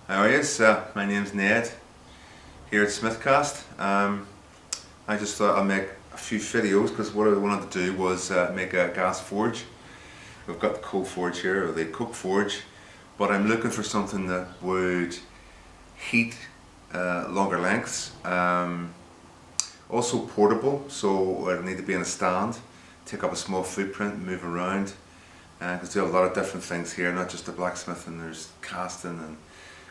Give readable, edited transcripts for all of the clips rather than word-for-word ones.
How are you? My name's Ned here at SmythCast. I just thought I'd make a few videos because what I wanted to do was make a gas forge. We've got the coal forge here, or the coke forge, but I'm looking for something that would heat longer lengths. Also portable, so it'll need to be in a stand, take up a small footprint, move around, because there are a lot of different things here, not just the blacksmithing, there's casting and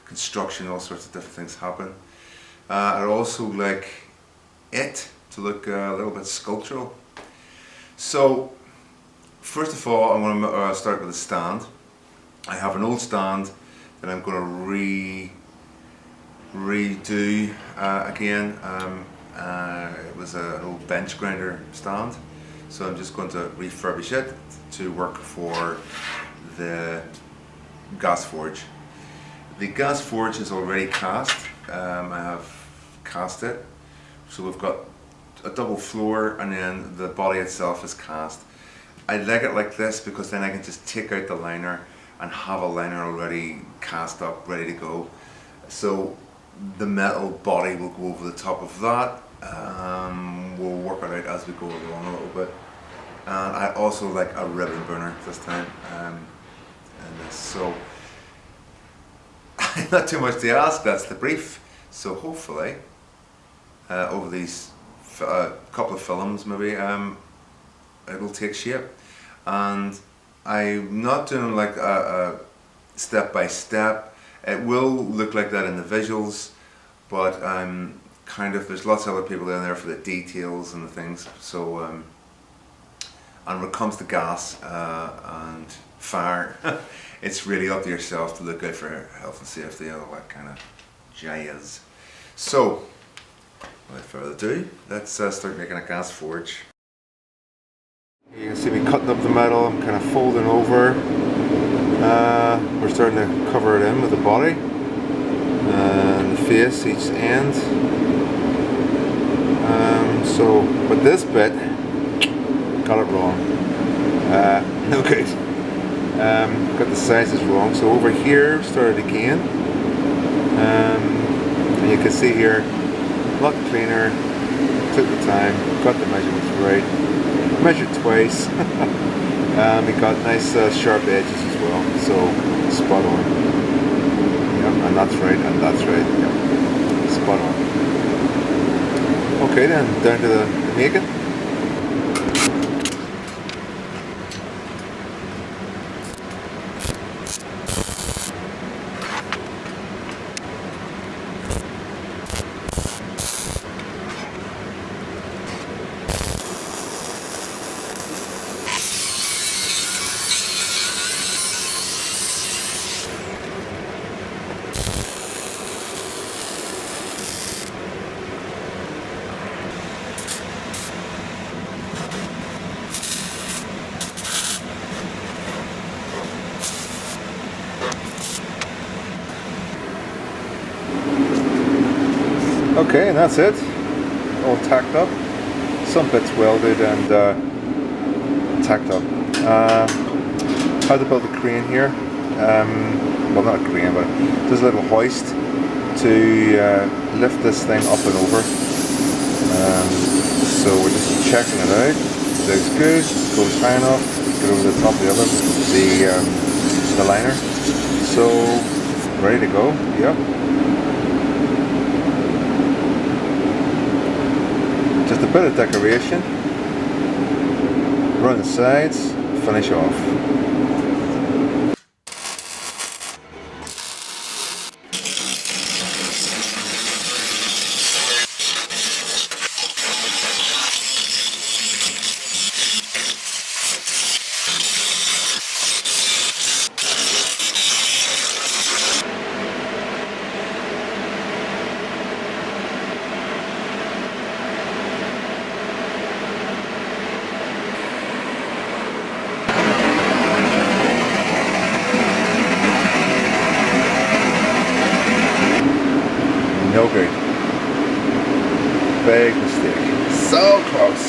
construction, all sorts of different things happen. I'd also like it to look a little bit sculptural. So first of all, I'm going to start with a stand. I have an old stand that I'm going to redo again. It was an old bench grinder stand, so I'm just going to refurbish it to work for the gas forge. The gas forge is already cast. I have cast it, so we've got a double floor and then the body itself is cast. I like it like this because then I can just take out the liner and have a liner already cast up, ready to go. So the metal body will go over the top of that. We'll work it out as we go along a little bit. And I also like a ribbon burner this time. So not too much to ask, that's the brief. So hopefully over these couple of films maybe it'll take shape. And I'm not doing like a step by step. It will look like that in the visuals, but there's lots of other people in there for the details and the things. So and when it comes to gas and fire, it's really up to yourself to look out for health and safety and all that kind of jazz. So, without further ado, let's start making a gas forge. You can see me cutting up the metal. I'm kind of folding over. We're starting to cover it in with the body and the face, each end. But this bit, got it wrong. No good. Got the sizes wrong, so over here started again, and you can see here a lot cleaner, took the time, got the measurements right, measured twice, and we got nice sharp edges as well, so spot on. Yep, and that's right, and that's right, yep, spot on. Okay then, down to the making. Okay, and that's it, all tacked up, some bits welded and tacked up. How to build a crane here, well not a crane, but there's a little hoist to lift this thing up and over. So we're just checking it out, looks good, goes high enough, get over the top of the liner, so ready to go, yep. Just a bit of decoration, run the sides, finish off. No good. Big mistake. So close.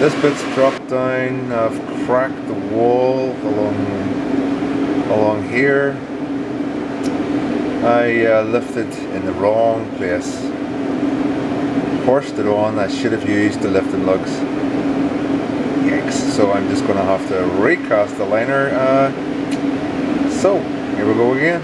This bit's dropped down. I've cracked the wall along here. I lifted in the wrong place. Forced it on. I should have used the lifting lugs. Yikes. So I'm just going to have to recast the liner. So here we go again.